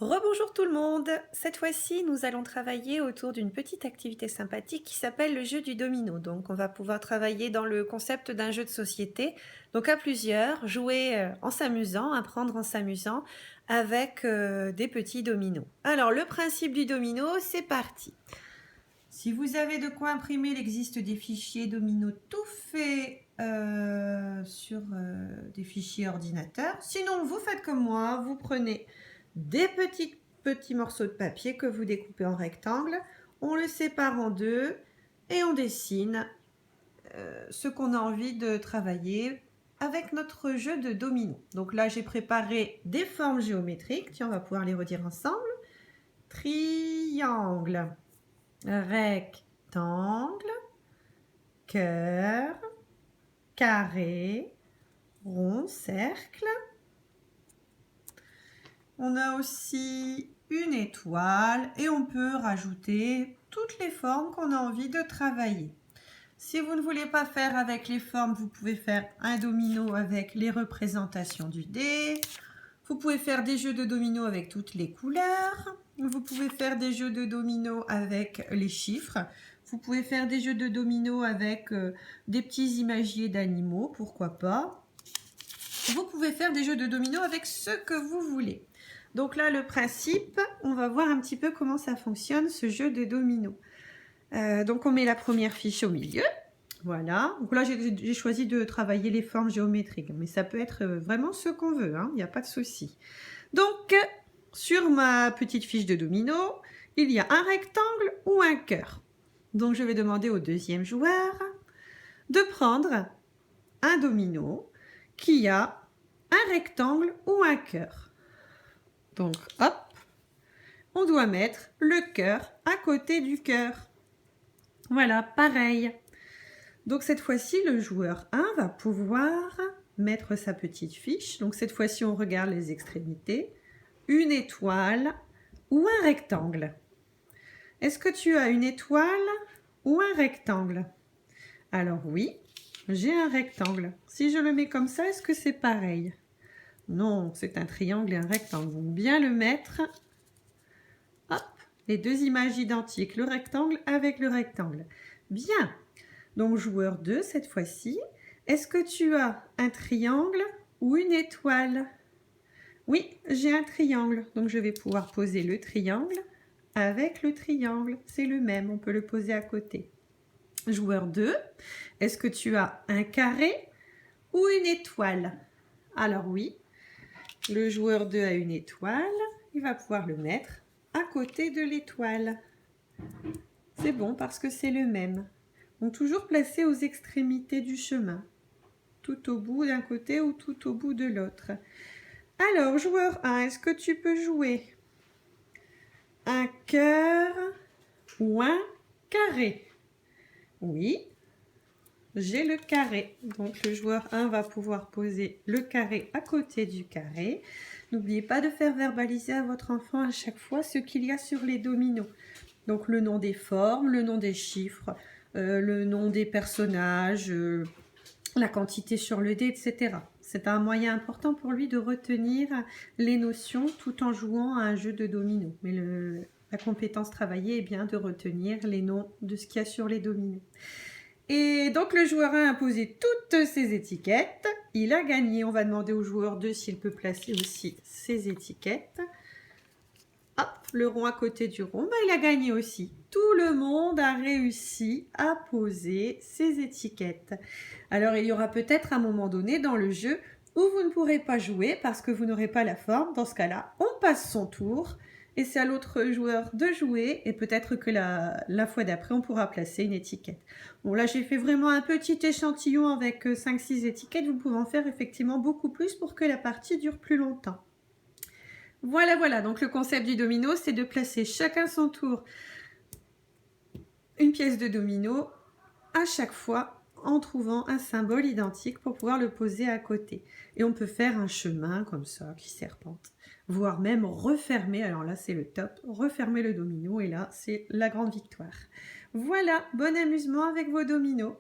Rebonjour tout le monde! Cette fois-ci, nous allons travailler autour d'une petite activité sympathique qui s'appelle le jeu du domino. Donc, on va pouvoir travailler dans le concept d'un jeu de société. Donc, à plusieurs, jouer en s'amusant, apprendre en s'amusant avec des petits dominos. Alors, le principe du domino, c'est parti! Si vous avez de quoi imprimer, il existe des fichiers domino tout faits sur des fichiers ordinateur. Sinon, vous faites comme moi, vous prenez des petits morceaux de papier que vous découpez en rectangle, on le sépare en deux et on dessine ce qu'on a envie de travailler avec notre jeu de domino. Donc là, j'ai préparé des formes géométriques. Tiens, on va pouvoir les redire ensemble. Triangle, rectangle, cœur, carré, rond, cercle. On a aussi une étoile et on peut rajouter toutes les formes qu'on a envie de travailler. Si vous ne voulez pas faire avec les formes, vous pouvez faire un domino avec les représentations du dé. Vous pouvez faire des jeux de domino avec toutes les couleurs. Vous pouvez faire des jeux de domino avec les chiffres. Vous pouvez faire des jeux de domino avec des petits imagiers d'animaux, pourquoi pas. Vous pouvez faire des jeux de domino avec ce que vous voulez. Donc là, le principe, on va voir un petit peu comment ça fonctionne, ce jeu de domino. Donc on met la première fiche au milieu. Voilà. Donc là, j'ai choisi de travailler les formes géométriques, mais ça peut être vraiment ce qu'on veut, hein, il n'y a pas de souci. Donc, sur ma petite fiche de domino, il y a un rectangle ou un cœur. Donc, je vais demander au deuxième joueur de prendre un domino qui a un rectangle ou un cœur. Donc, hop, on doit mettre le cœur à côté du cœur. Voilà, pareil. Donc, cette fois-ci, le joueur 1 va pouvoir mettre sa petite fiche. Donc, cette fois-ci, on regarde les extrémités. Une étoile ou un rectangle. Est-ce que tu as une étoile ou un rectangle? Alors oui, j'ai un rectangle. Si je le mets comme ça, est-ce que c'est pareil? Non, c'est un triangle et un rectangle. Donc bien le mettre. Hop, les deux images identiques, le rectangle avec le rectangle. Bien. Donc joueur 2 cette fois-ci. Est-ce que tu as un triangle ou une étoile? Oui, j'ai un triangle. Donc je vais pouvoir poser le triangle avec le triangle. C'est le même, on peut le poser à côté. Joueur 2, est-ce que tu as un carré ou une étoile? Alors oui, le joueur 2 a une étoile, il va pouvoir le mettre à côté de l'étoile. C'est bon parce que c'est le même. Donc toujours placé aux extrémités du chemin, tout au bout d'un côté ou tout au bout de l'autre. Alors, joueur 1, est-ce que tu peux jouer un cœur ou un carré? Oui, j'ai le carré. Donc le joueur 1 va pouvoir poser le carré à côté du carré. N'oubliez pas de faire verbaliser à votre enfant à chaque fois ce qu'il y a sur les dominos. Donc le nom des formes, le nom des chiffres, le nom des personnages, la quantité sur le dé, etc. C'est un moyen important pour lui de retenir les notions tout en jouant à un jeu de dominos. Mais la compétence travaillée est bien de retenir les noms de ce qu'il y a sur les dominos. Et donc le joueur 1 a posé toutes ses étiquettes. Il a gagné. On va demander au joueur 2 s'il peut placer aussi ses étiquettes. Hop, le rond à côté du rond, il a gagné aussi. Tout le monde a réussi à poser ses étiquettes. Alors il y aura peut-être un moment donné dans le jeu où vous ne pourrez pas jouer parce que vous n'aurez pas la forme. Dans ce cas-là, on passe son tour et c'est à l'autre joueur de jouer et peut-être que la fois d'après, on pourra placer une étiquette. Bon, là, j'ai fait vraiment un petit échantillon avec 5-6 étiquettes. Vous pouvez en faire effectivement beaucoup plus pour que la partie dure plus longtemps. Voilà. Donc, le concept du domino, c'est de placer chacun son tour une pièce de domino à chaque fois en trouvant un symbole identique pour pouvoir le poser à côté. Et on peut faire un chemin comme ça qui serpente, voire même refermer, alors là c'est le top, refermer le domino et là c'est la grande victoire. Voilà, bon amusement avec vos dominos.